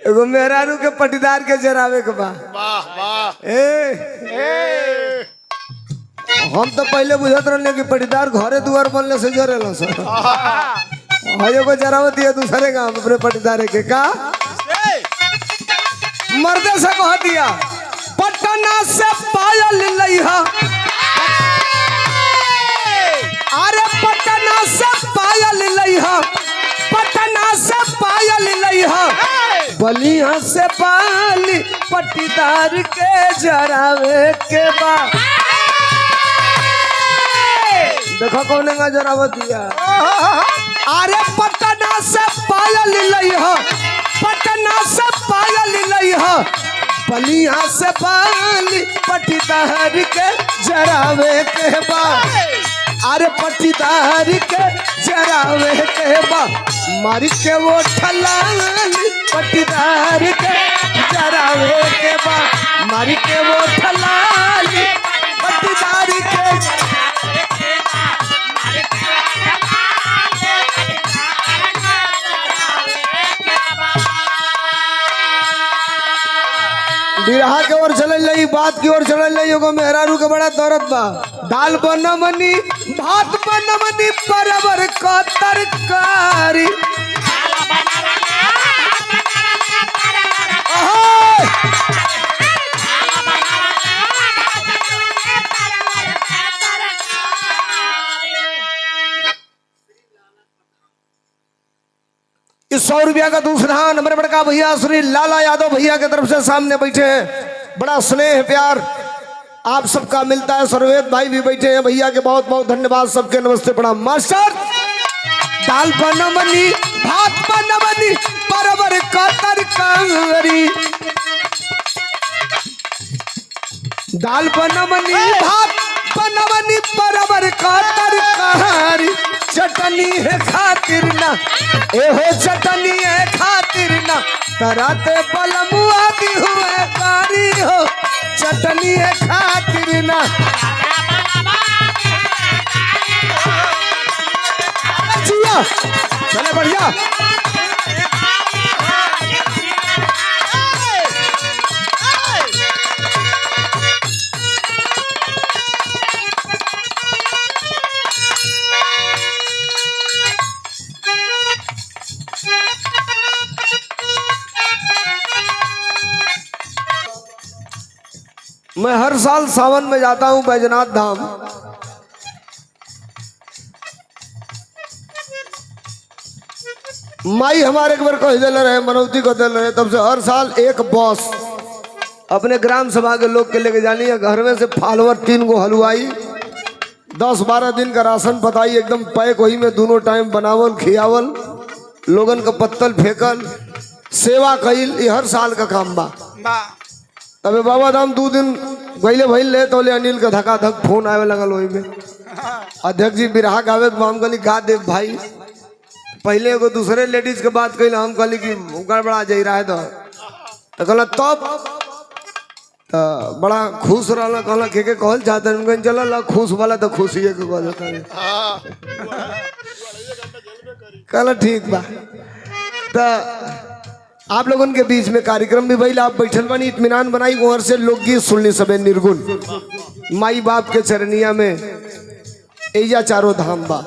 एगो मेहरारू के पटीदार के जरावे के बा। वाह वाह। हम तो पहले बुझत रहले कि पटीदार घरे दुआर बनले से जरेला सर। एगो जरावत दिया दूसरे गांव अपने पटीदारे के का मर्दे से कह दिया पटना से पायल लइहा। अरे पटना से पायल लइहा, पटना से पायल लइहा, बलिया से बाली पटीदार के जरावे के बा। देखो कौन का जरावत दिया। अरे पटना से पायल लइहा, पटना से पायल लइहा, बलिया से बाली पटीदार के जरावे के बा। अरे पटीदार के जरावे के बा, मारी के वो ठलाली पटीदार के जरावे के बा, मारी के वो ठलाली पटीदार के। बिरहा के ओर चल रही, बात की ओर चल रही। एगो मेहरारू के बड़ा दौरत बा। दाल बनमनी भात बनमनी परवर का तरकारी। इस 100 रुपया का दूसरा हमारे बड़का भैया श्री लाला यादव भैया की तरफ से सामने बैठे हैं। बड़ा स्नेह प्यार आप सबका मिलता है। सर्वेद भाई भी बैठे हैं, भैया के बहुत बहुत धन्यवाद। सबके नमस्ते प्रणाम। मास्टर दाल बनमनी भात बनमनी परवर का तरकारी। दाल बनमनी भात बनमनी परवर का तरकारी। चटनी है खातिर ना एहो चटनी है खातिर ना तराते बलमुआ दी हुए कारी हो। चटनी है खातिर ना जिया चले बढ़िया। मैं हर साल सावन में जाता हूं बैजनाथ धाम। माई हमारे एक बार कह दिल रहे, मनौती को दिल रहे, तब से हर साल एक बॉस अपने ग्राम सभा के लोग के लेके जानी है। घर में से फॉलोवर 3 गो हलवाई 10-12 दिन का राशन पताई एकदम पैक वही में दोनों टाइम बनावल खियावल लोगन का पत्तल फेंकल सेवा कईल। ये हर साल का काम बा। तबे बाबा धाम 2 दिन गईले भइल ले तो ले अनिल का धक्का धक फोन आवे लगल। वही में अध्यक्ष जी बिरहा गावे के हम कहली गा दे भाई। पहले एगो दूसरे लेडीज के बात कही, हम कहली कि गड़बड़ा जा रहा है तो कहला तब बड़ा खुश रहा। कहला के कहल चाहते चल खुश वाला तो खुश ही कहला ठीक बा। तो आप लोगों के बीच में कार्यक्रम भी भइल, आप बैठल बनी इत्मीनान बनाई। वहां से लोकगीत सुननी सबे निर्गुण माई बाप के चरनिया में एजा चारों धाम बा।